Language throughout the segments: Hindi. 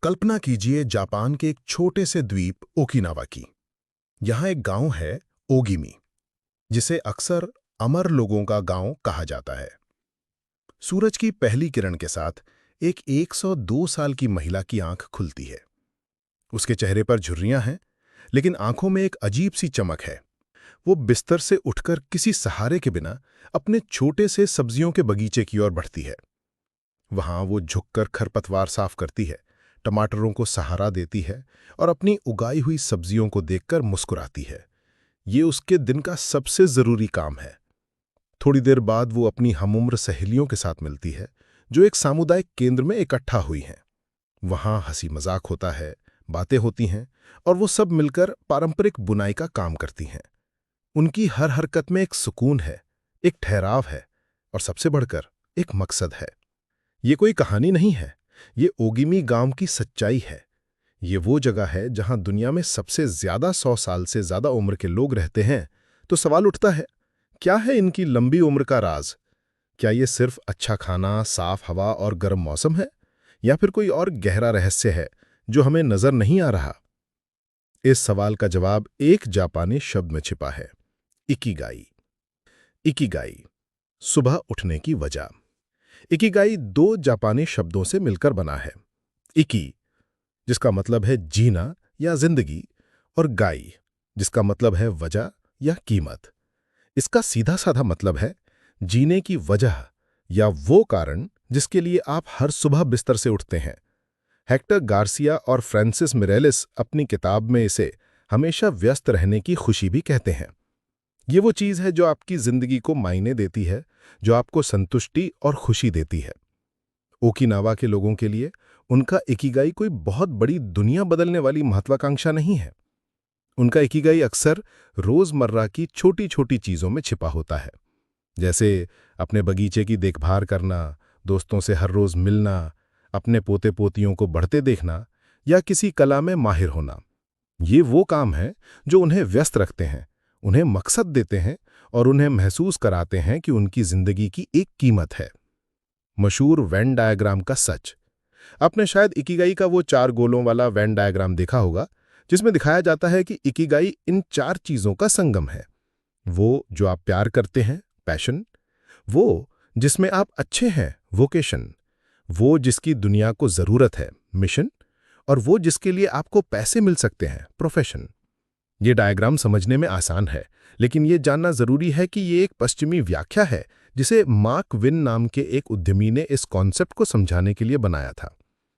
कल्पना कीजिए जापान के एक छोटे से द्वीप ओकिनावा की। यहाँ एक गांव है, ओगिमी, जिसे अक्सर अमर लोगों का गांव कहा जाता है। सूरज की पहली किरण के साथ एक 102 साल की महिला की आंख खुलती है। उसके चेहरे पर झुर्रियां हैं, लेकिन आंखों में एक अजीब सी चमक है। वो बिस्तर से उठकर किसी सहारे के बिना अपने छोटे से सब्जियों के बगीचे की ओर बढ़ती है। वहां वो झुककर खरपतवार साफ करती है, टमाटरों को सहारा देती है और अपनी उगाई हुई सब्जियों को देखकर मुस्कुराती है। ये उसके दिन का सबसे जरूरी काम है। थोड़ी देर बाद वो अपनी हमउम्र सहेलियों के साथ मिलती है, जो एक सामुदायिक केंद्र में इकट्ठा हुई हैं। वहां हंसी मजाक होता है, बातें होती हैं और वो सब मिलकर पारंपरिक बुनाई का काम करती हैं। उनकी हर हरकत में एक सुकून है, एक ठहराव है और सबसे बढ़कर एक मकसद है। ये कोई कहानी नहीं है, ये ओगिमी गांव की सच्चाई है। ये वो जगह है जहां दुनिया में सबसे ज्यादा 100 साल से ज्यादा उम्र के लोग रहते हैं। तो सवाल उठता है, क्या है इनकी लंबी उम्र का राज? क्या ये सिर्फ अच्छा खाना, साफ हवा और गर्म मौसम है, या फिर कोई और गहरा रहस्य है जो हमें नजर नहीं आ रहा? इस सवाल का जवाब एक जापानी शब्द में छिपा है, इकिगाई। इकिगाई, सुबह उठने की वजह। इकिगाई दो जापानी शब्दों से मिलकर बना है। इकी, जिसका मतलब है जीना या जिंदगी, और गाई, जिसका मतलब है वजह या कीमत। इसका सीधा साधा मतलब है जीने की वजह या वो कारण जिसके लिए आप हर सुबह बिस्तर से उठते हैं। हेक्टर गार्सिया और फ्रांसिस मिरेलिस अपनी किताब में इसे हमेशा व्यस्त रहने की खुशी भी कहते हैं। ये वो चीज है जो आपकी जिंदगी को मायने देती है, जो आपको संतुष्टि और खुशी देती है। ओकिनावा के लोगों के लिए उनका इकिगाई कोई बहुत बड़ी दुनिया बदलने वाली महत्वाकांक्षा नहीं है। उनका इकिगाई अक्सर रोजमर्रा की छोटी छोटी चीजों में छिपा होता है, जैसे अपने बगीचे की देखभाल करना, दोस्तों से हर रोज मिलना, अपने पोते पोतियों को बढ़ते देखना या किसी कला में माहिर होना। ये वो काम है जो उन्हें व्यस्त रखते हैं, उन्हें मकसद देते हैं और उन्हें महसूस कराते हैं कि उनकी जिंदगी की एक कीमत है। मशहूर वेन डायग्राम का सच। आपने शायद इकिगाई का वो 4 गोलों वाला वेन डायग्राम देखा होगा, जिसमें दिखाया जाता है कि इकिगाई इन 4 चीजों का संगम है। वो जो आप प्यार करते हैं, पैशन; वो जिसमें आप अच्छे हैं, वोकेशन; वो जिसकी दुनिया को जरूरत है, मिशन; और वो जिसके लिए आपको पैसे मिल सकते हैं, प्रोफेशन। ये डायग्राम समझने में आसान है, लेकिन ये जानना जरूरी है कि ये एक पश्चिमी व्याख्या है जिसे मार्क विन नाम के एक उद्यमी ने इस कॉन्सेप्ट को समझाने के लिए बनाया था।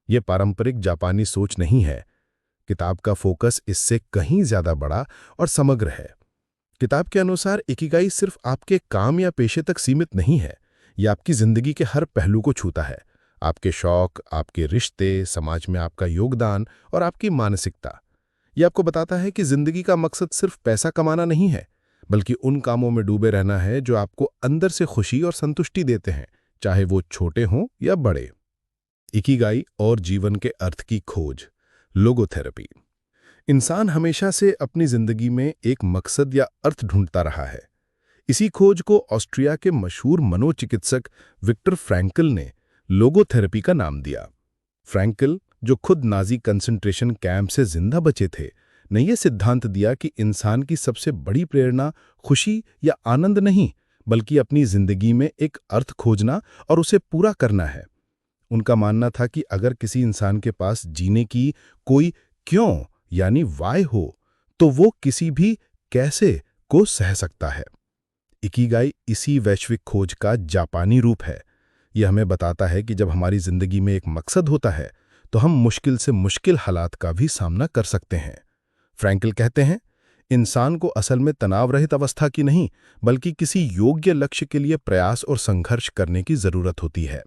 ये पारंपरिक जापानी सोच नहीं है। किताब का फोकस इससे कहीं ज्यादा बड़ा और समग्र है। किताब के अनुसार इकिगाई सिर्फ आपके काम या पेशे तक सीमित नहीं है। ये आपकी जिंदगी के हर पहलू को छूता है। आपके शौक, आपके रिश्ते, समाज में आपका योगदान और आपकी मानसिकता। ये आपको बताता है कि जिंदगी का मकसद सिर्फ पैसा कमाना नहीं है, बल्कि उन कामों में डूबे रहना है जो आपको अंदर से खुशी और संतुष्टि देते हैं, चाहे वो छोटे हों या बड़े। इकिगाई और जीवन के अर्थ की खोज, लोगोथेरेपी। इंसान हमेशा से अपनी जिंदगी में एक मकसद या अर्थ ढूंढता रहा है। इसी खोज को ऑस्ट्रिया के मशहूर मनोचिकित्सक विक्टर फ्रैंकल ने लोगोथेरेपी का नाम दिया। फ्रैंकल, जो खुद नाजी कंसंट्रेशन कैंप से जिंदा बचे थे, ने यह सिद्धांत दिया कि इंसान की सबसे बड़ी प्रेरणा खुशी या आनंद नहीं, बल्कि अपनी जिंदगी में एक अर्थ खोजना और उसे पूरा करना है। उनका मानना था कि अगर किसी इंसान के पास जीने की कोई क्यों यानी वाय हो, तो वो किसी भी कैसे को सह सकता है। इकिगाई इसी वैश्विक खोज का जापानी रूप है। यह हमें बताता है कि जब हमारी जिंदगी में एक मकसद होता है, तो हम मुश्किल से मुश्किल हालात का भी सामना कर सकते हैं। फ्रैंकल कहते हैं, इंसान को असल में तनाव रहित अवस्था की नहीं, बल्कि किसी योग्य लक्ष्य के लिए प्रयास और संघर्ष करने की जरूरत होती है।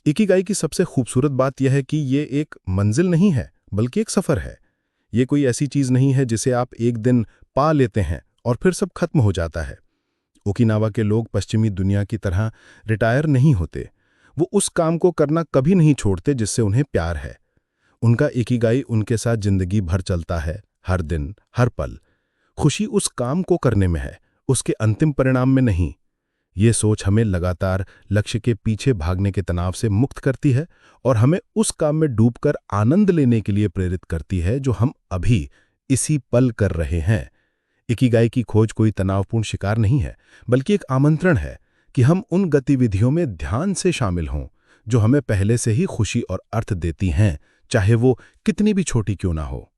इकिगाई की सबसे खूबसूरत बात यह है कि ये एक मंजिल नहीं है, बल्कि एक सफर है। ये कोई ऐसी चीज नहीं है जिसे आप एक दिन पा लेते हैं और फिर सब खत्म हो जाता है। ओकिनावा के लोग पश्चिमी दुनिया की तरह रिटायर नहीं होते। वो उस काम को करना कभी नहीं छोड़ते जिससे उन्हें प्यार है। उनका इकिगाई उनके साथ जिंदगी भर चलता है, हर दिन, हर पल। खुशी उस काम को करने में है, उसके अंतिम परिणाम में नहीं। ये सोच हमें लगातार लक्ष्य के पीछे भागने के तनाव से मुक्त करती है और हमें उस काम में डूबकर आनंद लेने के लिए प्रेरित करती है जो हम अभी इसी पल कर रहे हैं। इकिगाई की खोज कोई तनावपूर्ण शिकार नहीं है, बल्कि एक आमंत्रण है कि हम उन गतिविधियों में ध्यान से शामिल हों जो हमें पहले से ही खुशी और अर्थ देती हैं, चाहे वो कितनी भी छोटी क्यों ना हो।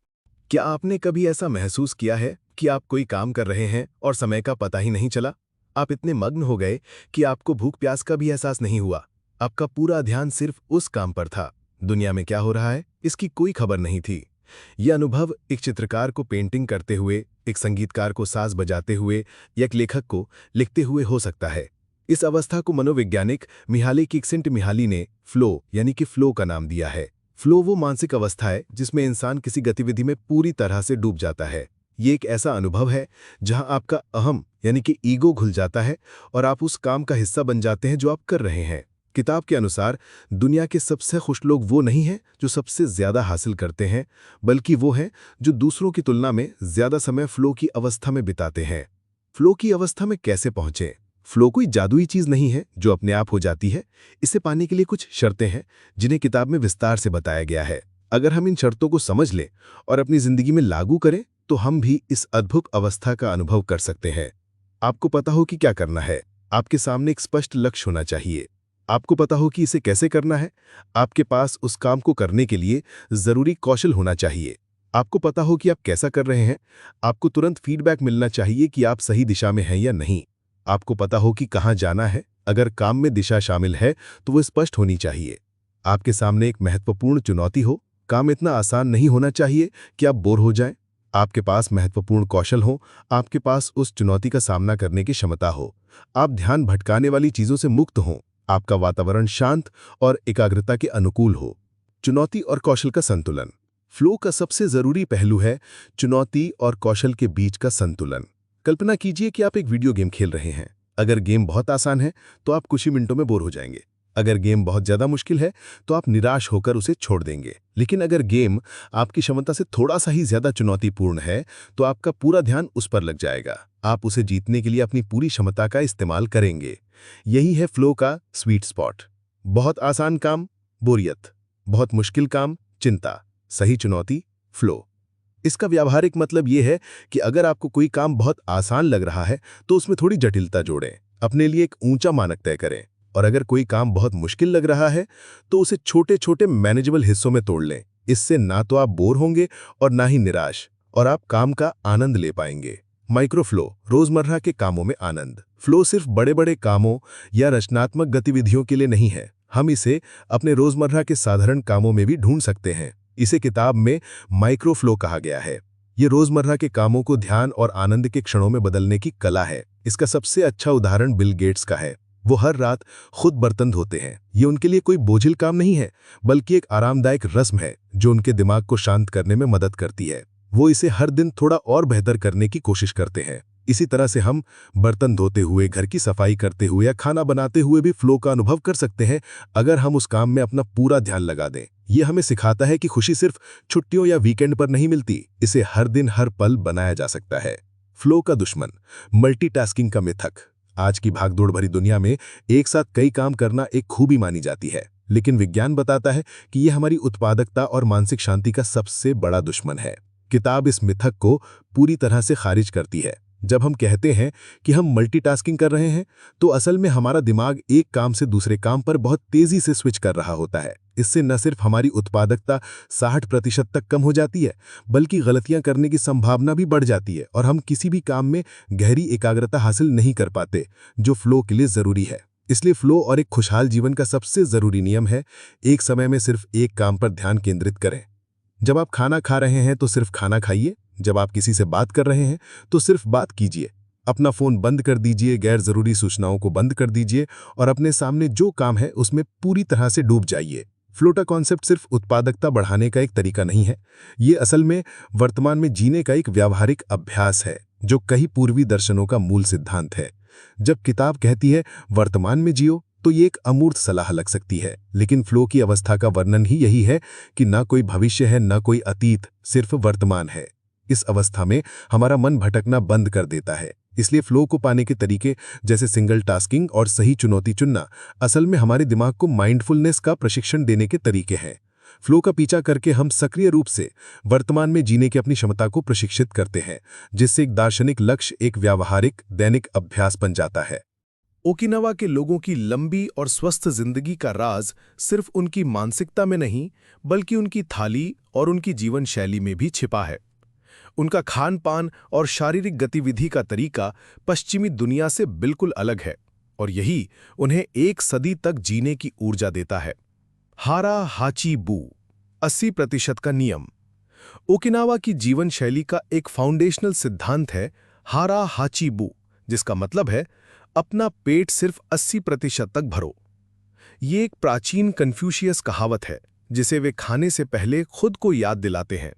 क्या आपने कभी ऐसा महसूस किया है कि आप कोई काम कर रहे हैं और समय का पता ही नहीं चला? आप इतने मग्न हो गए कि आपको भूख प्यास का भी एहसास नहीं हुआ। आपका पूरा ध्यान सिर्फ उस काम पर था। दुनिया में क्या हो रहा है इसकी कोई खबर नहीं थी। यह अनुभव एक चित्रकार को पेंटिंग करते हुए, एक संगीतकार को साज बजाते हुए या एक लेखक को लिखते हुए हो सकता है। इस अवस्था को मनोवैज्ञानिक मिहाली क्सिंटमिहाली ने फ्लो यानी कि फ्लो का नाम दिया है। फ्लो वो मानसिक अवस्था है जिसमें इंसान किसी गतिविधि में पूरी तरह से डूब जाता है। ये एक ऐसा अनुभव है जहां आपका अहम यानी कि ईगो घुल जाता है और आप उस काम का हिस्सा बन जाते हैं जो आप कर रहे हैं। किताब के अनुसार दुनिया के सबसे खुश लोग वो नहीं हैं जो सबसे ज्यादा हासिल करते हैं, बल्कि वो हैं जो दूसरों की तुलना में ज्यादा समय फ्लो की अवस्था में बिताते हैं। फ्लो की अवस्था में कैसे पहुंचे? फ्लो कोई जादुई चीज नहीं है जो अपने आप हो जाती है। इसे पाने के लिए कुछ शर्तें हैं जिन्हें किताब में विस्तार से बताया गया है। अगर हम इन शर्तों को समझ लें और अपनी जिंदगी में लागू करें तो हम भी इस अद्भुत अवस्था का अनुभव कर सकते हैं। आपको पता हो कि क्या करना है। आपके सामने एक स्पष्ट लक्ष्य होना चाहिए। आपको पता हो कि इसे कैसे करना है। आपके पास उस काम को करने के लिए जरूरी कौशल होना चाहिए। आपको पता हो कि आप कैसा कर रहे हैं। आपको तुरंत फीडबैक मिलना चाहिए कि आप सही दिशा में हैं या नहीं। आपको पता हो कि कहां जाना है। अगर काम में दिशा शामिल है तो वो स्पष्ट होनी चाहिए। आपके सामने एक महत्वपूर्ण चुनौती हो। काम इतना आसान नहीं होना चाहिए कि आप बोर हो जाएं। आपके पास महत्वपूर्ण कौशल हो। आपके पास उस चुनौती का सामना करने की क्षमता हो। आप ध्यान भटकाने वाली चीजों से मुक्त हों। आपका वातावरण शांत और एकाग्रता के अनुकूल हो। चुनौती और कौशल का संतुलन। फ्लो का सबसे जरूरी पहलू है चुनौती और कौशल के बीच का संतुलन। कल्पना कीजिए कि आप एक वीडियो गेम खेल रहे हैं। अगर गेम बहुत आसान है तो आप कुछ ही मिनटों में बोर हो जाएंगे। अगर गेम बहुत ज्यादा मुश्किल है तो आप निराश होकर उसे छोड़ देंगे। लेकिन अगर गेम आपकी क्षमता से थोड़ा सा ही ज्यादा चुनौतीपूर्ण है तो आपका पूरा ध्यान उस पर लग जाएगा। आप उसे जीतने के लिए अपनी पूरी क्षमता का इस्तेमाल करेंगे। यही है फ्लो का स्वीट स्पॉट। बहुत आसान काम बोरियत, बहुत मुश्किल काम चिंता, सही चुनौती फ्लो। इसका व्यावहारिक मतलब यह है कि अगर आपको कोई काम बहुत आसान लग रहा है तो उसमें थोड़ी जटिलता जोड़ें। अपने लिए एक ऊंचा मानक तय करें। और अगर कोई काम बहुत मुश्किल लग रहा है तो उसे छोटे छोटे मैनेजेबल हिस्सों में तोड़ लें। इससे ना तो आप बोर होंगे और ना ही निराश, और आप काम का आनंद ले पाएंगे। माइक्रो फ्लो, रोजमर्रा के कामों में आनंद। फ्लो सिर्फ बड़े बड़े कामों या रचनात्मक गतिविधियों के लिए नहीं है। हम इसे अपने रोजमर्रा के साधारण कामों में भी ढूंढ सकते हैं। इसे किताब में माइक्रो फ्लो कहा गया है। ये रोजमर्रा के कामों को ध्यान और आनंद के क्षणों में बदलने की कला है। इसका सबसे अच्छा उदाहरण बिल गेट्स का है। वो हर रात खुद बर्तन धोते हैं। ये उनके लिए कोई बोझिल काम नहीं है, बल्कि एक आरामदायक रस्म है जो उनके दिमाग को शांत करने में मदद करती है। वो इसे हर दिन थोड़ा और बेहतर करने की कोशिश करते हैं। इसी तरह से हम बर्तन धोते हुए, घर की सफाई करते हुए या खाना बनाते हुए भी फ्लो का अनुभव कर सकते हैं, अगर हम उस काम में अपना पूरा ध्यान लगा दें। यह हमें सिखाता है कि खुशी सिर्फ छुट्टियों या वीकेंड पर नहीं मिलती, इसे हर दिन हर पल बनाया जा सकता है। फ्लो का दुश्मन, मल्टीटास्किंग का मिथक। आज की भागदौड़ भरी दुनिया में एक साथ कई काम करना एक खूबी मानी जाती है, लेकिन विज्ञान बताता है कि यह हमारी उत्पादकता और मानसिक शांति का सबसे बड़ा दुश्मन है। किताब इस मिथक को पूरी तरह से खारिज करती है। जब हम कहते हैं कि हम मल्टीटास्किंग कर रहे हैं तो असल में हमारा दिमाग एक काम से दूसरे काम पर बहुत तेजी से स्विच कर रहा होता है। इससे न सिर्फ हमारी उत्पादकता 60% तक कम हो जाती है, बल्कि गलतियां करने की संभावना भी बढ़ जाती है और हम किसी भी काम में गहरी एकाग्रता हासिल नहीं कर पाते, जो फ्लो के लिए जरूरी है। इसलिए फ्लो और एक खुशहाल जीवन का सबसे जरूरी नियम है, एक समय में सिर्फ एक काम पर ध्यान केंद्रित करें। जब आप खाना खा रहे हैं तो सिर्फ खाना खाइए। जब आप किसी से बात कर रहे हैं तो सिर्फ बात कीजिए। अपना फोन बंद कर दीजिए, गैर जरूरी सूचनाओं को बंद कर दीजिए और अपने सामने जो काम है उसमें पूरी तरह से डूब जाइए। फ्लो का कॉन्सेप्ट सिर्फ उत्पादकता बढ़ाने का एक तरीका नहीं है, ये असल में वर्तमान में जीने का एक व्यावहारिक अभ्यास है, जो कई पूर्वी दर्शनों का मूल सिद्धांत है। जब किताब कहती है वर्तमान में जियो, तो ये एक अमूर्त सलाह लग सकती है, लेकिन फ्लो की अवस्था का वर्णन ही यही है कि ना कोई भविष्य है, ना कोई अतीत, सिर्फ वर्तमान है। इस अवस्था में हमारा मन भटकना बंद कर देता है। इसलिए फ्लो को पाने के तरीके जैसे सिंगल टास्किंग और सही चुनौती चुनना असल में हमारे दिमाग को माइंडफुलनेस का प्रशिक्षण देने के तरीके हैं। फ्लो का पीछा करके हम सक्रिय रूप से वर्तमान में जीने की अपनी क्षमता को प्रशिक्षित करते हैं, जिससे एक दार्शनिक लक्ष्य एक व्यावहारिक दैनिक अभ्यास बन जाता है। ओकिनावा के लोगों की लंबी और स्वस्थ जिंदगी का राज सिर्फ उनकी मानसिकता में नहीं, बल्कि उनकी थाली और उनकी जीवन शैली में भी छिपा है। उनका खान पान और शारीरिक गतिविधि का तरीका पश्चिमी दुनिया से बिल्कुल अलग है, और यही उन्हें एक सदी तक जीने की ऊर्जा देता है। हारा हाची बू 80% का नियम ओकिनावा की जीवन शैली का एक फाउंडेशनल सिद्धांत है, हारा हाची बू, जिसका मतलब है अपना पेट सिर्फ 80% तक भरो। ये एक प्राचीन कन्फ्यूशियस कहावत है जिसे वे खाने से पहले खुद को याद दिलाते हैं।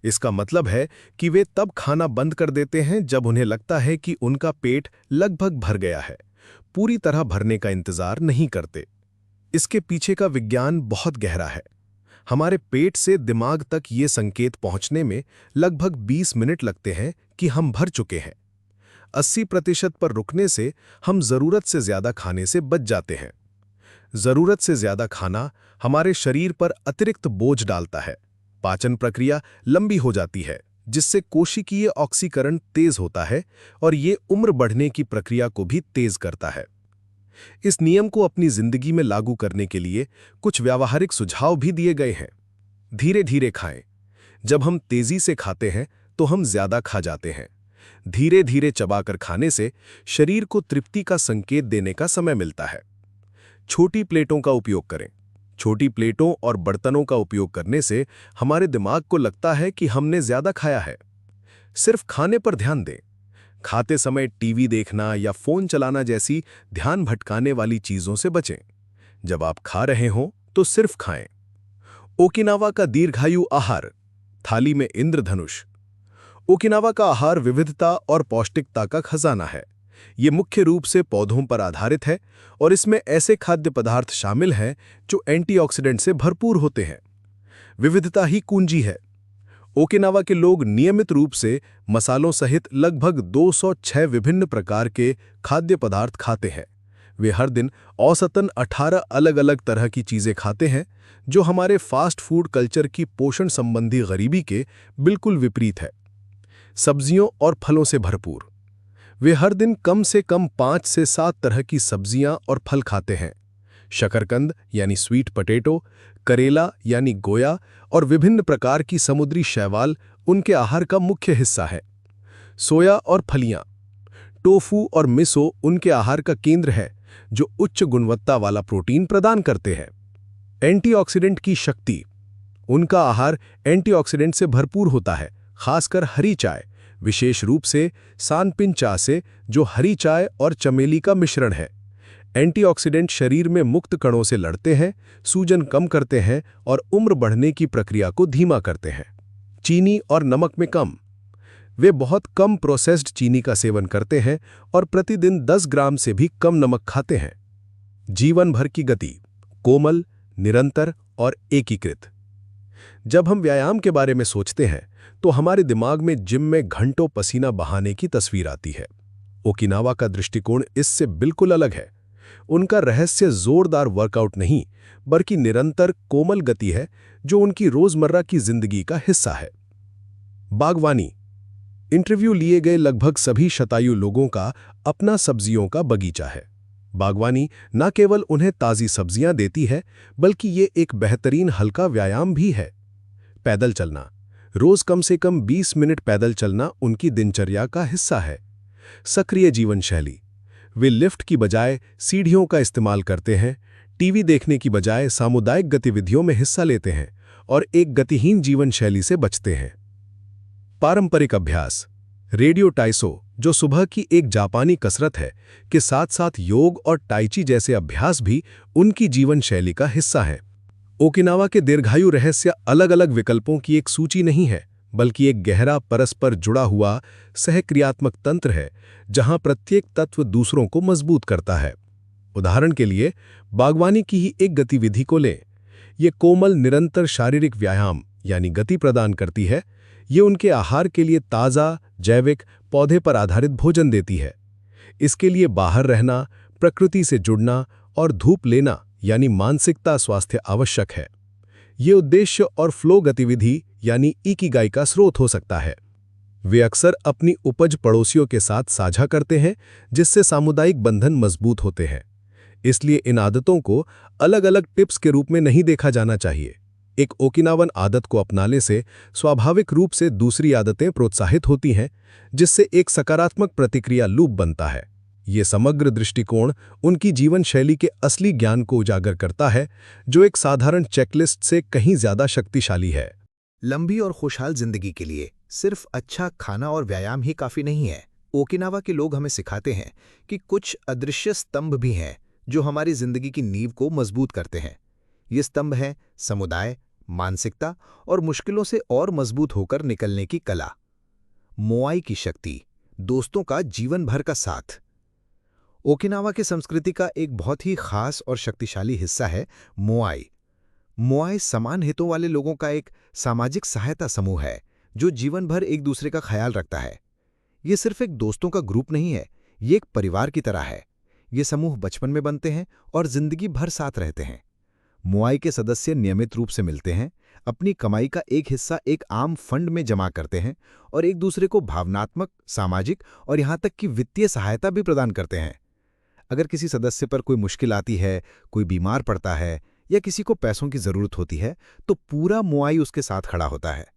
इसका मतलब है कि वे तब खाना बंद कर देते हैं जब उन्हें लगता है कि उनका पेट लगभग भर गया है, पूरी तरह भरने का इंतजार नहीं करते। इसके पीछे का विज्ञान बहुत गहरा है। हमारे पेट से दिमाग तक ये संकेत पहुंचने में लगभग 20 मिनट लगते हैं कि हम भर चुके हैं। 80% पर रुकने से हम जरूरत से ज्यादा खाने से बच जाते हैं। जरूरत से ज्यादा खाना हमारे शरीर पर अतिरिक्त बोझ डालता है, पाचन प्रक्रिया लंबी हो जाती है, जिससे कोशिकीय ऑक्सीकरण तेज होता है और ये उम्र बढ़ने की प्रक्रिया को भी तेज करता है। इस नियम को अपनी जिंदगी में लागू करने के लिए कुछ व्यावहारिक सुझाव भी दिए गए हैं। धीरे धीरे खाएं। जब हम तेजी से खाते हैं तो हम ज्यादा खा जाते हैं। धीरे धीरे चबाकर खाने से शरीर को तृप्ति का संकेत देने का समय मिलता है। छोटी प्लेटों का उपयोग करें। छोटी प्लेटों और बर्तनों का उपयोग करने से हमारे दिमाग को लगता है कि हमने ज्यादा खाया है। सिर्फ खाने पर ध्यान दें। खाते समय टीवी देखना या फोन चलाना जैसी ध्यान भटकाने वाली चीजों से बचें। जब आप खा रहे हों तो सिर्फ खाएं। ओकिनावा का दीर्घायु आहार, थाली में इंद्रधनुष। ओकिनावा का आहार विविधता और पौष्टिकता का खजाना है। ये मुख्य रूप से पौधों पर आधारित है और इसमें ऐसे खाद्य पदार्थ शामिल हैं जो एंटीऑक्सीडेंट से भरपूर होते हैं। विविधता ही कुंजी है। ओकिनावा के लोग नियमित रूप से मसालों सहित लगभग 206 विभिन्न प्रकार के खाद्य पदार्थ खाते हैं। वे हर दिन औसतन 18 अलग-अलग तरह की चीजें खाते हैं, जो हमारे फास्ट फूड कल्चर की पोषण संबंधी गरीबी के बिल्कुल विपरीत है। सब्जियों और फलों से भरपूर। वे हर दिन कम से कम 5 से 7 तरह की सब्जियां और फल खाते हैं। शकरकंद यानी स्वीट पोटैटो, करेला यानी गोया और विभिन्न प्रकार की समुद्री शैवाल उनके आहार का मुख्य हिस्सा है। सोया और फलियां, टोफू और मिसो उनके आहार का केंद्र है, जो उच्च गुणवत्ता वाला प्रोटीन प्रदान करते हैं। एंटीऑक्सीडेंट की शक्ति। उनका आहार एंटीऑक्सीडेंट से भरपूर होता है, खासकर हरी चाय, विशेष रूप से सानपिन चा से, जो हरी चाय और चमेली का मिश्रण है। एंटीऑक्सीडेंट शरीर में मुक्त कणों से लड़ते हैं, सूजन कम करते हैं और उम्र बढ़ने की प्रक्रिया को धीमा करते हैं। चीनी और नमक में कम। वे बहुत कम प्रोसेस्ड चीनी का सेवन करते हैं और प्रतिदिन 10 ग्राम से भी कम नमक खाते हैं। जीवन भर की गति, कोमल, निरंतर और एकीकृत। जब हम व्यायाम के बारे में सोचते हैं तो हमारे दिमाग में जिम में घंटों पसीना बहाने की तस्वीर आती है। ओकिनावा का दृष्टिकोण इससे बिल्कुल अलग है। उनका रहस्य जोरदार वर्कआउट नहीं, बल्कि निरंतर कोमल गति है, जो उनकी रोजमर्रा की जिंदगी का हिस्सा है। बागवानी। इंटरव्यू लिए गए लगभग सभी शतायु लोगों का अपना सब्जियों का बगीचा है। बागवानी न केवल उन्हें ताज़ी सब्जियां देती है, बल्कि ये एक बेहतरीन हल्का व्यायाम भी है। पैदल चलना। रोज कम से कम 20 मिनट पैदल चलना उनकी दिनचर्या का हिस्सा है। सक्रिय जीवन शैली। वे लिफ्ट की बजाय सीढ़ियों का इस्तेमाल करते हैं, टीवी देखने की बजाय सामुदायिक गतिविधियों में हिस्सा लेते हैं और एक गतिहीन जीवन शैली से बचते हैं। पारंपरिक अभ्यास। रेडियो टाइसो, जो सुबह की एक जापानी कसरत है, के साथ साथ योग और टाइची जैसे अभ्यास भी उनकी जीवन शैली का हिस्सा हैं। ओकिनावा के दीर्घायु रहस्य अलग अलग विकल्पों की एक सूची नहीं है, बल्कि एक गहरा परस्पर जुड़ा हुआ सहक्रियात्मक तंत्र है, जहां प्रत्येक तत्व दूसरों को मजबूत करता है। उदाहरण के लिए बागवानी की ही एक गतिविधि को लें। ये कोमल निरंतर शारीरिक व्यायाम यानी गति प्रदान करती है। ये उनके आहार के लिए ताज़ा, जैविक, पौधे पर आधारित भोजन देती है। इसके लिए बाहर रहना, प्रकृति से जुड़ना और धूप लेना यानी मानसिकता स्वास्थ्य आवश्यक है। ये उद्देश्य और फ्लो गतिविधि यानी इकिगाई का स्रोत हो सकता है। वे अक्सर अपनी उपज पड़ोसियों के साथ साझा करते हैं, जिससे सामुदायिक बंधन मजबूत होते हैं। इसलिए इन आदतों को अलग-अलग टिप्स के रूप में नहीं देखा जाना चाहिए। एक ओकिनावन आदत को अपनाने से स्वाभाविक रूप से दूसरी आदतें प्रोत्साहित होती हैं, जिससे एक सकारात्मक प्रतिक्रिया लूप बनता है। ये समग्र दृष्टिकोण उनकी जीवन शैली के असली ज्ञान को उजागर करता है, जो एक साधारण चेकलिस्ट से कहीं ज्यादा शक्तिशाली है। लंबी और खुशहाल जिंदगी के लिए सिर्फ अच्छा खाना और व्यायाम ही काफी नहीं है। ओकिनावा के लोग हमें सिखाते हैं कि कुछ अदृश्य स्तंभ भी हैं जो हमारी जिंदगी की नींव को मजबूत करते हैं। ये स्तंभ हैं समुदाय, मानसिकता और मुश्किलों से और मजबूत होकर निकलने की कला। मोआई की शक्ति, दोस्तों का जीवन भर का साथ। ओकिनावा की संस्कृति का एक बहुत ही खास और शक्तिशाली हिस्सा है मोआई। मोआई समान हितों वाले लोगों का एक सामाजिक सहायता समूह है जो जीवन भर एक दूसरे का ख्याल रखता है। ये सिर्फ एक दोस्तों का ग्रुप नहीं है, ये एक परिवार की तरह है। ये समूह बचपन में बनते हैं और जिंदगी भर साथ रहते हैं। मोआई के सदस्य नियमित रूप से मिलते हैं, अपनी कमाई का एक हिस्सा एक आम फंड में जमा करते हैं और एक दूसरे को भावनात्मक, सामाजिक और यहाँ तक कि वित्तीय सहायता भी प्रदान करते हैं। अगर किसी सदस्य पर कोई मुश्किल आती है, कोई बीमार पड़ता है या किसी को पैसों की जरूरत होती है, तो पूरा मोआई उसके साथ खड़ा होता है।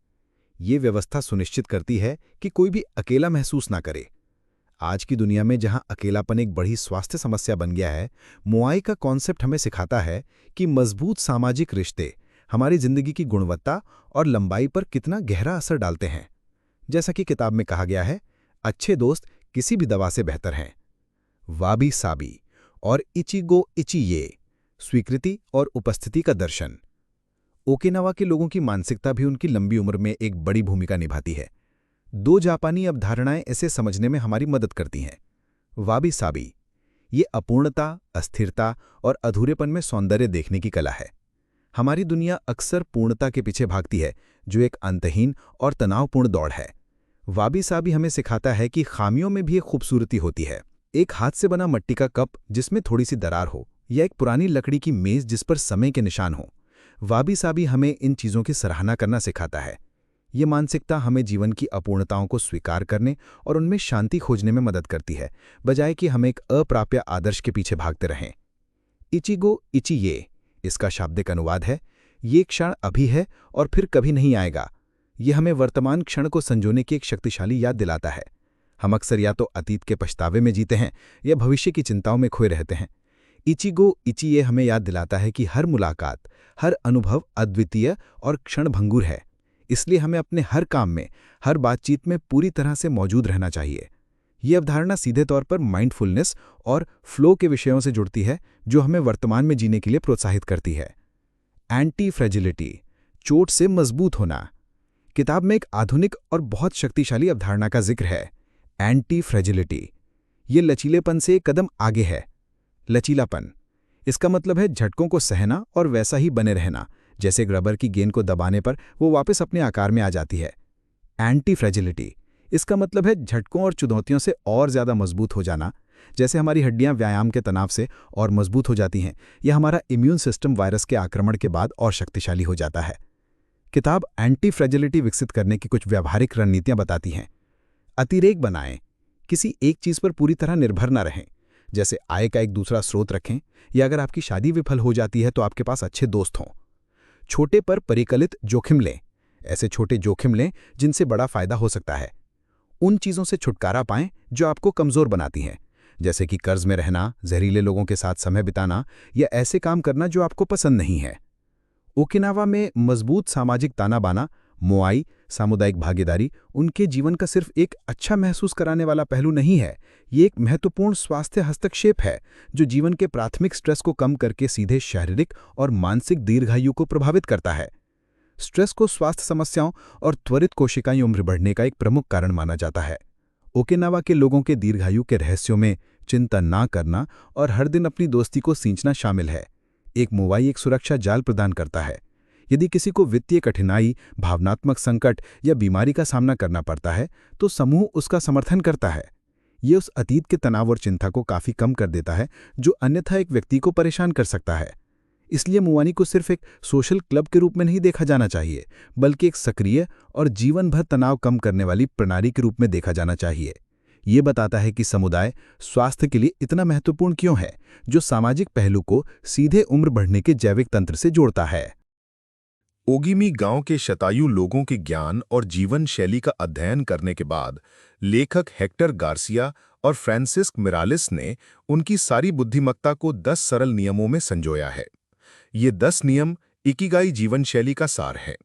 ये व्यवस्था सुनिश्चित करती है कि कोई भी अकेला महसूस ना करे। आज की दुनिया में जहां अकेलापन एक बड़ी स्वास्थ्य समस्या बन गया है, मोआई का कॉन्सेप्ट हमें सिखाता है कि मजबूत सामाजिक रिश्ते हमारी जिंदगी की गुणवत्ता और लंबाई पर कितना गहरा असर डालते हैं। जैसा कि किताब में कहा गया है, अच्छे दोस्त किसी भी दवा से बेहतर हैं। वाबी साबी और इचिगो इचिये, स्वीकृति और उपस्थिति का दर्शन। ओकिनावा के लोगों की मानसिकता भी उनकी लंबी उम्र में एक बड़ी भूमिका निभाती है। 2 जापानी अवधारणाएं इसे समझने में हमारी मदद करती हैं। वाबी साबी, ये अपूर्णता, अस्थिरता और अधूरेपन में सौंदर्य देखने की कला है। हमारी दुनिया अक्सर पूर्णता के पीछे भागती है, जो एक अंतहीन और तनावपूर्ण दौड़ है। वाबी साबी हमें सिखाता है कि खामियों में भी एक खूबसूरती होती है। एक हाथ से बना मिट्टी का कप जिसमें थोड़ी सी दरार हो, या एक पुरानी लकड़ी की मेज जिस पर समय के निशान हो। वाबी साबी हमें इन चीज़ों की सराहना करना सिखाता है। ये मानसिकता हमें जीवन की अपूर्णताओं को स्वीकार करने और उनमें शांति खोजने में मदद करती है, बजाय कि हम एक अप्राप्य आदर्श के पीछे भागते रहें। इचिगो इचिये, इसका शाब्दिक अनुवाद है, ये क्षण अभी है और फिर कभी नहीं आएगा। ये हमें वर्तमान क्षण को संजोने की एक शक्तिशाली याद दिलाता है। हम अक्सर या तो अतीत के पछतावे में जीते हैं या भविष्य की चिंताओं में खोए रहते हैं। इचिगो इचिये हमें याद दिलाता है कि हर मुलाकात, हर अनुभव अद्वितीय और क्षणभंगुर है। इसलिए हमें अपने हर काम में, हर बातचीत में पूरी तरह से मौजूद रहना चाहिए। ये अवधारणा सीधे तौर पर माइंडफुलनेस और फ्लो के विषयों से जुड़ती है, जो हमें वर्तमान में जीने के लिए प्रोत्साहित करती है। एंटी फ्रेजिलिटी, चोट से मजबूत होना। किताब में एक आधुनिक और बहुत शक्तिशाली अवधारणा का जिक्र है, एंटी फ्रेजिलिटी। ये लचीलेपन से एक कदम आगे है। लचीलापन, इसका मतलब है झटकों को सहना और वैसा ही बने रहना, जैसे रबर की गेंद को दबाने पर वो वापस अपने आकार में आ जाती है। एंटी फ्रेजिलिटी, इसका मतलब है झटकों और चुनौतियों से और ज़्यादा मजबूत हो जाना, जैसे हमारी हड्डियां व्यायाम के तनाव से और मजबूत हो जाती हैं, या हमारा इम्यून सिस्टम वायरस के आक्रमण के बाद और शक्तिशाली हो जाता है। किताब एंटी फ्रेजिलिटी विकसित करने की कुछ व्यावहारिक रणनीतियां बताती हैं। अतिरेक बनाएं, किसी एक चीज़ पर पूरी तरह निर्भर न रहें, जैसे आय का एक दूसरा स्रोत रखें, या अगर आपकी शादी विफल हो जाती है तो आपके पास अच्छे दोस्त हों। छोटे पर परिकलित जोखिम लें, ऐसे छोटे जोखिम लें जिनसे बड़ा फायदा हो सकता है। उन चीज़ों से छुटकारा पाएं जो आपको कमज़ोर बनाती हैं, जैसे कि कर्ज में रहना, जहरीले लोगों के साथ समय बिताना या ऐसे काम करना जो आपको पसंद नहीं है। ओकिनावा में मजबूत सामाजिक ताना बाना, मोआई, सामुदायिक भागीदारी उनके जीवन का सिर्फ एक अच्छा महसूस कराने वाला पहलू नहीं है, ये एक महत्वपूर्ण स्वास्थ्य हस्तक्षेप है जो जीवन के प्राथमिक स्ट्रेस को कम करके सीधे शारीरिक और मानसिक दीर्घायु को प्रभावित करता है। स्ट्रेस को स्वास्थ्य समस्याओं और त्वरित कोशिकाएं उम्र बढ़ने का एक प्रमुख कारण माना जाता है। ओकिनावा के लोगों के दीर्घायु के रहस्यों में चिंता ना करना और हर दिन अपनी दोस्ती को सींचना शामिल है। एक मोआई एक सुरक्षा जाल प्रदान करता है। यदि किसी को वित्तीय कठिनाई, भावनात्मक संकट या बीमारी का सामना करना पड़ता है, तो समूह उसका समर्थन करता है। ये उस अतीत के तनाव और चिंता को काफी कम कर देता है जो अन्यथा एक व्यक्ति को परेशान कर सकता है। इसलिए मुआनी को सिर्फ एक सोशल क्लब के रूप में नहीं देखा जाना चाहिए, बल्कि एक सक्रिय और जीवन भर तनाव कम करने वाली प्रणाली के रूप में देखा जाना चाहिए। ये बताता है कि समुदाय स्वास्थ्य के लिए इतना महत्वपूर्ण क्यों है, जो सामाजिक पहलू को सीधे उम्र बढ़ने के जैविक तंत्र से जोड़ता है। ओगिमी गांव के शतायु लोगों के ज्ञान और जीवन शैली का अध्ययन करने के बाद लेखक हेक्टर गार्सिया और फ्रांसिस्क मिरालिस ने उनकी सारी बुद्धिमत्ता को 10 सरल नियमों में संजोया है। ये 10 नियम इकिगाई जीवन शैली का सार है।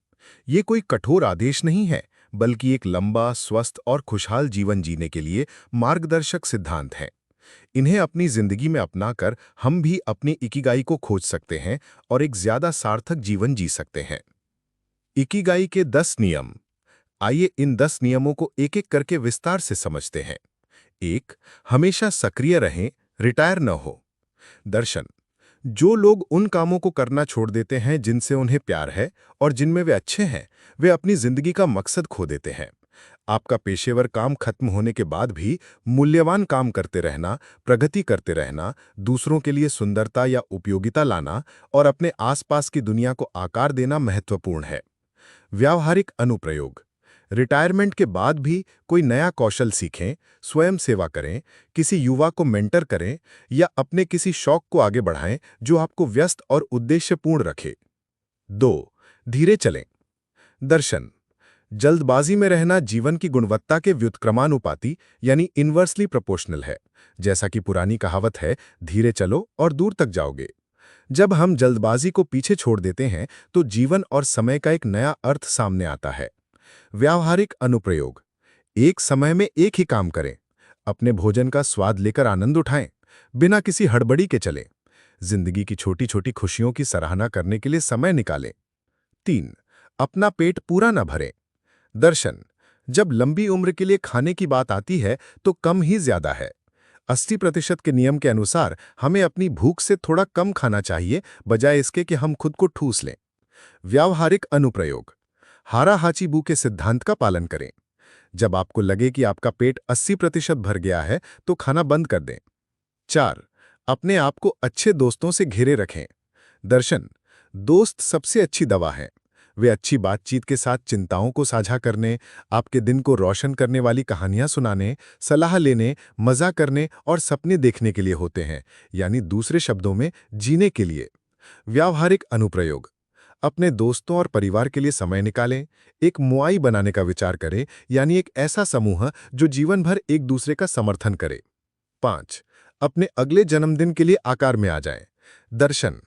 ये कोई कठोर आदेश नहीं है, बल्कि एक लंबा, स्वस्थ और खुशहाल जीवन जीने के लिए मार्गदर्शक सिद्धांत हैं। इन्हें अपनी जिंदगी में अपनाकर हम भी अपनी इकिगाई को खोज सकते हैं और एक ज्यादा सार्थक जीवन जी सकते हैं। इकिगाई के 10 नियम। आइए इन 10 नियमों को एक-एक करके विस्तार से समझते हैं। 1. हमेशा सक्रिय रहें, रिटायर न हो। दर्शन। जो लोग उन कामों को करना छोड़ देते हैं जिनसे उन्हें प्यार है और जिनमें वे अच्छे हैं, वे अपनी जिंदगी का मकसद खो देते हैं। आपका पेशेवर काम खत्म होने के बाद भी मूल्यवान काम करते रहना, प्रगति करते रहना, दूसरों के लिए सुंदरता या उपयोगिता लाना और अपने आसपास की दुनिया को आकार देना महत्वपूर्ण है। व्यावहारिक अनुप्रयोग। रिटायरमेंट के बाद भी कोई नया कौशल सीखें, स्वयं सेवा करें, किसी युवा को मेंटर करें या अपने किसी शौक को आगे बढ़ाएं जो आपको व्यस्त और उद्देश्यपूर्ण रखे। 2. धीरे चलें। दर्शन। जल्दबाजी में रहना जीवन की गुणवत्ता के व्युत्क्रमानुपाती यानी इन्वर्सली प्रोपोर्शनल है। जैसा कि पुरानी कहावत है, धीरे चलो और दूर तक जाओगे। जब हम जल्दबाजी को पीछे छोड़ देते हैं तो जीवन और समय का एक नया अर्थ सामने आता है। व्यावहारिक अनुप्रयोग। एक समय में एक ही काम करें। अपने भोजन का स्वाद लेकर आनंद उठाएं, बिना किसी हड़बड़ी के चलें। जिंदगी की छोटी छोटी खुशियों की सराहना करने के लिए समय निकालें। 3. अपना पेट पूरा न भरें। दर्शन। जब लंबी उम्र के लिए खाने की बात आती है तो कम ही ज्यादा है। 80% के नियम के अनुसार हमें अपनी भूख से थोड़ा कम खाना चाहिए, बजाय इसके कि हम खुद को ठूस लें। व्यावहारिक अनुप्रयोग। हारा-हाची-बू के सिद्धांत का पालन करें। जब आपको लगे कि आपका पेट 80% भर गया है तो खाना बंद कर दें। 4. अपने आप को अच्छे दोस्तों से घेरे रखें। दर्शन। दोस्त सबसे अच्छी दवा है। वे अच्छी बातचीत के साथ चिंताओं को साझा करने, आपके दिन को रोशन करने वाली कहानियां सुनाने, सलाह लेने, मजा करने और सपने देखने के लिए होते हैं, यानी दूसरे शब्दों में जीने के लिए। व्यावहारिक अनुप्रयोग। अपने दोस्तों और परिवार के लिए समय निकालें। एक मुआई बनाने का विचार करें, यानी एक ऐसा समूह जो जीवन भर एक दूसरे का समर्थन करे। 5. अपने अगले जन्मदिन के लिए आकार में आ जाएं। दर्शन।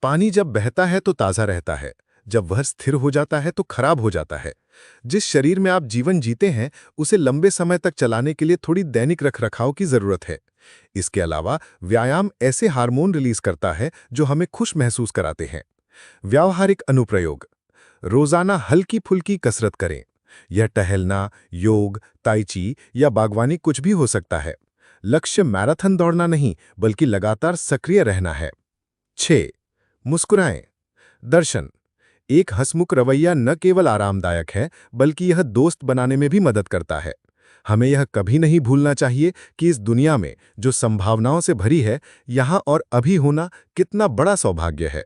पानी जब बहता है तो ताज़ा रहता है, जब वह स्थिर हो जाता है तो खराब हो जाता है। जिस शरीर में आप जीवन जीते हैं उसे लंबे समय तक चलाने के लिए थोड़ी दैनिक रखरखाव की जरूरत है। इसके अलावा व्यायाम ऐसे हार्मोन रिलीज करता है जो हमें खुश महसूस कराते हैं। व्यावहारिक अनुप्रयोग। रोजाना हल्की फुल्की कसरत करें। यह टहलना, योग, ताइची या बागवानी कुछ भी हो सकता है। लक्ष्य मैराथन दौड़ना नहीं, बल्कि लगातार सक्रिय रहना है। 6. मुस्कुराएं। दर्शन। एक हंसमुख रवैया न केवल आरामदायक है, बल्कि यह दोस्त बनाने में भी मदद करता है। हमें यह कभी नहीं भूलना चाहिए कि इस दुनिया में जो संभावनाओं से भरी है, यहाँ और अभी होना कितना बड़ा सौभाग्य है।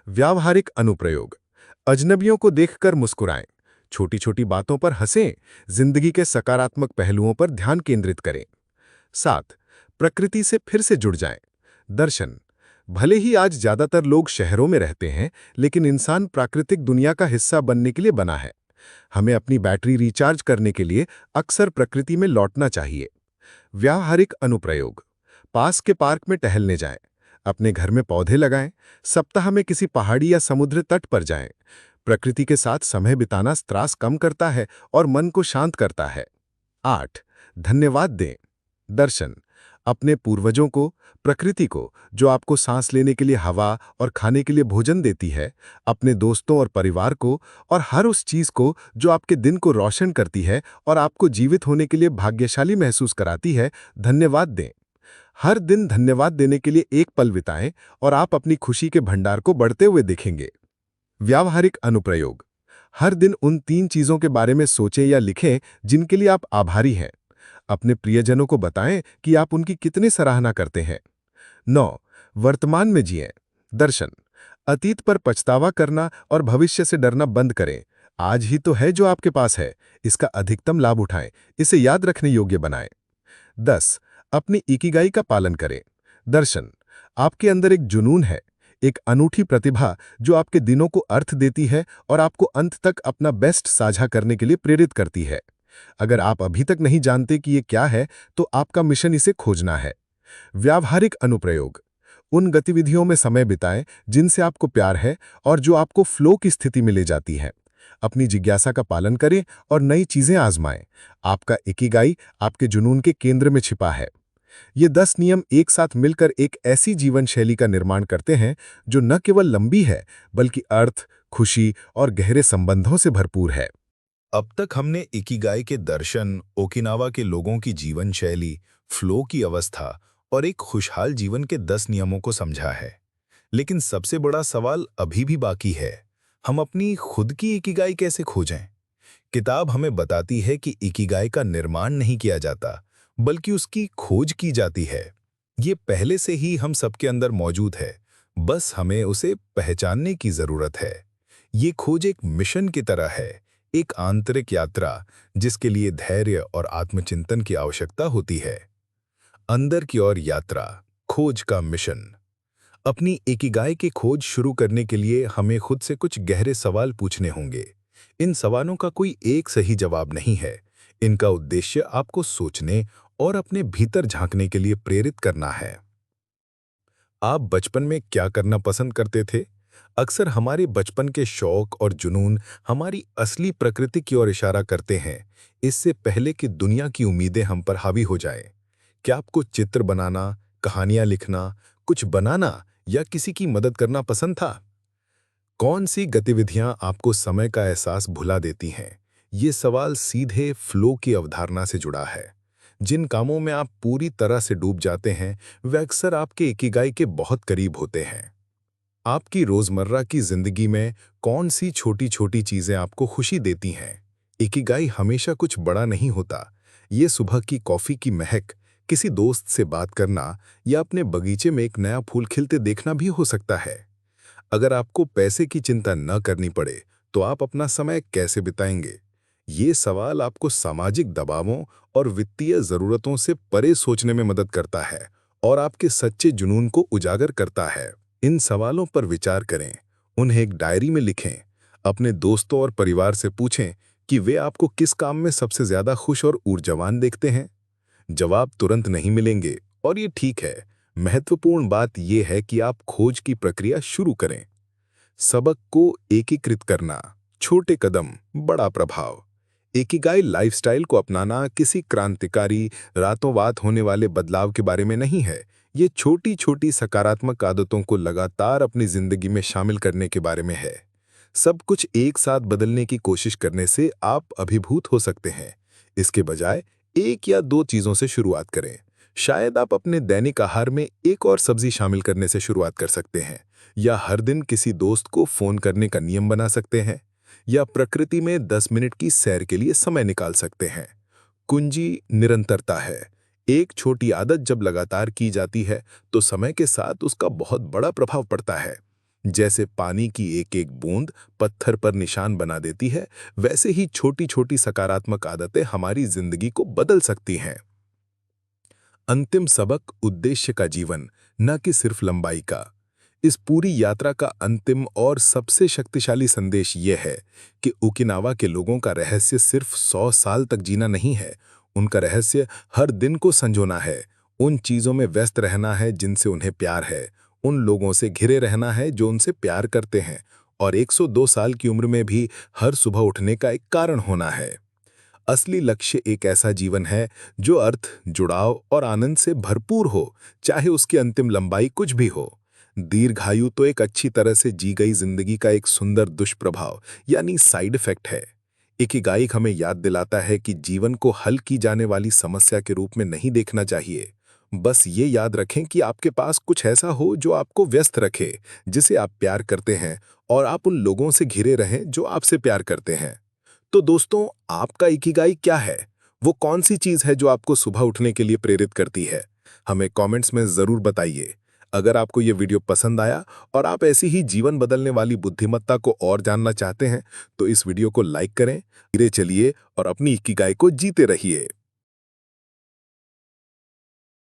व्यावहारिक अनुप्रयोग। अजनबियों को देखकर मुस्कुराएं। छोटी छोटी बातों पर हंसें। जिंदगी के सकारात्मक पहलुओं पर ध्यान केंद्रित करें। 7. प्रकृति से फिर से जुड़ जाएं। दर्शन। भले ही आज ज्यादातर लोग शहरों में रहते हैं, लेकिन इंसान प्राकृतिक दुनिया का हिस्सा बनने के लिए बना है। हमें अपनी बैटरी रिचार्ज करने के लिए अक्सर प्रकृति में लौटना चाहिए। व्यावहारिक अनुप्रयोग। पास के पार्क में टहलने जाएं। अपने घर में पौधे लगाएं। सप्ताह में किसी पहाड़ी या समुद्र तट पर जाएं। प्रकृति के साथ समय बिताना त्रास कम करता है और मन को शांत करता है। 8. धन्यवाद दें। दर्शन। अपने पूर्वजों को, प्रकृति को, जो आपको सांस लेने के लिए हवा और खाने के लिए भोजन देती है, अपने दोस्तों और परिवार को, और हर उस चीज को जो आपके दिन को रोशन करती है और आपको जीवित होने के लिए भाग्यशाली महसूस कराती है, धन्यवाद दें। हर दिन धन्यवाद देने के लिए एक पल बिताएं और आप अपनी खुशी के भंडार को बढ़ते हुए देखेंगे। व्यावहारिक अनुप्रयोग। हर दिन उन 3 चीजों के बारे में सोचें या लिखें जिनके लिए आप आभारी हैं। अपने प्रियजनों को बताएं कि आप उनकी कितनी सराहना करते हैं। 9. वर्तमान में जिएं। दर्शन। अतीत पर पछतावा करना और भविष्य से डरना बंद करें। आज ही तो है जो आपके पास है, इसका अधिकतम लाभ उठाएं, इसे याद रखने योग्य बनाएं। 10. अपनी इकिगाई का पालन करें। दर्शन। आपके अंदर एक जुनून है, एक अनूठी प्रतिभा जो आपके दिनों को अर्थ देती है और आपको अंत तक अपना बेस्ट साझा करने के लिए प्रेरित करती है। अगर आप अभी तक नहीं जानते कि ये क्या है, तो आपका मिशन इसे खोजना है। व्यावहारिक अनुप्रयोग। उन गतिविधियों में समय बिताएं जिनसे आपको प्यार है और जो आपको फ्लो की स्थिति में ले जाती हैं। अपनी जिज्ञासा का पालन करें और नई चीजें आजमाएं। आपका इकिगाई आपके जुनून के केंद्र में छिपा है। ये 10 नियम एक साथ मिलकर एक ऐसी जीवन शैली का निर्माण करते हैं जो न केवल लंबी है, बल्कि अर्थ, खुशी और गहरे संबंधों से भरपूर है। अब तक हमने इकिगाई के दर्शन, ओकिनावा के लोगों की जीवन शैली, फ्लो की अवस्था और एक खुशहाल जीवन के 10 नियमों को समझा है। लेकिन सबसे बड़ा सवाल अभी भी बाकी है, हम अपनी खुद की इकिगाई कैसे खोजें? किताब हमें बताती है कि इकिगाई का निर्माण नहीं किया जाता, बल्कि उसकी खोज की जाती है। ये पहले से ही हम सबके अंदर मौजूद है, बस हमें उसे पहचानने की जरूरत है। ये खोज एक मिशन की तरह है, एक आंतरिक यात्रा जिसके लिए धैर्य और आत्मचिंतन की आवश्यकता होती है। अंदर की ओर यात्रा, खोज का मिशन। अपनी इकिगाई की खोज शुरू करने के लिए हमें खुद से कुछ गहरे सवाल पूछने होंगे। इन सवालों का कोई एक सही जवाब नहीं है। इनका उद्देश्य आपको सोचने और अपने भीतर झांकने के लिए प्रेरित करना है। आप बचपन में क्या करना पसंद करते थे? अक्सर हमारे बचपन के शौक और जुनून हमारी असली प्रकृति की ओर इशारा करते हैं, इससे पहले कि दुनिया की उम्मीदें हम पर हावी हो जाएं। क्या आपको चित्र बनाना, कहानियां लिखना, कुछ बनाना या किसी की मदद करना पसंद था? कौन सी गतिविधियां आपको समय का एहसास भुला देती हैं? ये सवाल सीधे फ्लो की अवधारणा से जुड़ा है। जिन कामों में आप पूरी तरह से डूब जाते हैं, वे अक्सर आपके इकिगाई के बहुत करीब होते हैं। आपकी रोजमर्रा की जिंदगी में कौन सी छोटी छोटी चीजें आपको खुशी देती हैं? इकिगाई हमेशा कुछ बड़ा नहीं होता। ये सुबह की कॉफी की महक, किसी दोस्त से बात करना या अपने बगीचे में एक नया फूल खिलते देखना भी हो सकता है। अगर आपको पैसे की चिंता न करनी पड़े, तो आप अपना समय कैसे बिताएंगे? ये सवाल आपको सामाजिक दबावों और वित्तीय जरूरतों से परे सोचने में मदद करता है और आपके सच्चे जुनून को उजागर करता है। इन सवालों पर विचार करें, उन्हें एक डायरी में लिखें, अपने दोस्तों और परिवार से पूछें कि वे आपको किस काम में सबसे ज्यादा खुश और ऊर्जावान देखते हैं। जवाब तुरंत नहीं मिलेंगे और ये ठीक है। महत्वपूर्ण बात यह है कि आप खोज की प्रक्रिया शुरू करें। सबक को एकीकृत करना, छोटे कदम, बड़ा प्रभाव। इकिगाई लाइफस्टाइल को अपनाना किसी क्रांतिकारी, रातों रात होने वाले बदलाव के बारे में नहीं है। ये छोटी छोटी सकारात्मक आदतों को लगातार अपनी जिंदगी में शामिल करने के बारे में है। सब कुछ एक साथ बदलने की कोशिश करने से आप अभिभूत हो सकते हैं। इसके बजाय 1 या 2 चीजों से शुरुआत करें। शायद आप अपने दैनिक आहार में एक और सब्जी शामिल करने से शुरुआत कर सकते हैं, या हर दिन किसी दोस्त को फोन करने का नियम बना सकते हैं, या प्रकृति में 10 मिनट की सैर के लिए समय निकाल सकते हैं। कुंजी निरंतरता है। एक छोटी आदत जब लगातार की जाती है, तो समय के साथ उसका बहुत बड़ा प्रभाव पड़ता है। जैसे पानी की एक एक बूंद पत्थर पर निशान बना देती है, वैसे ही छोटी छोटी सकारात्मक आदतें हमारी जिंदगी को बदल सकती हैं। अंतिम सबक, उद्देश्य का जीवन, न कि सिर्फ लंबाई का। इस पूरी यात्रा का अंतिम और सबसे शक्तिशाली संदेश यह है कि ओकिनावा के लोगों का रहस्य सिर्फ 100 साल तक जीना नहीं है। उनका रहस्य हर दिन को संजोना है, उन चीजों में व्यस्त रहना है जिनसे उन्हें प्यार है, उन लोगों से घिरे रहना है जो उनसे प्यार करते हैं, और 102 साल की उम्र में भी हर सुबह उठने का एक कारण होना है। असली लक्ष्य एक ऐसा जीवन है जो अर्थ, जुड़ाव और आनंद से भरपूर हो, चाहे उसकी अंतिम लंबाई कुछ भी हो। दीर्घायु तो एक अच्छी तरह से जी गई जिंदगी का एक सुंदर दुष्प्रभाव यानी साइड इफेक्ट है। इकिगाई हमें याद दिलाता है कि जीवन को हल की जाने वाली समस्या के रूप में नहीं देखना चाहिए, बस ये याद रखें कि आपके पास कुछ ऐसा हो जो आपको व्यस्त रखे, जिसे आप प्यार करते हैं, और आप उन लोगों से घिरे रहें जो आपसे प्यार करते हैं। तो दोस्तों, आपका इकिगाई क्या है? वो कौन सी चीज है जो आपको सुबह उठने के लिए प्रेरित करती है? हमें कमेंट्स में जरूर बताइए। अगर आपको ये वीडियो पसंद आया और आप ऐसी ही जीवन बदलने वाली बुद्धिमत्ता को और जानना चाहते हैं, तो इस वीडियो को लाइक करें, धीरे चलिए और अपनी इकिगाई को जीते रहिए।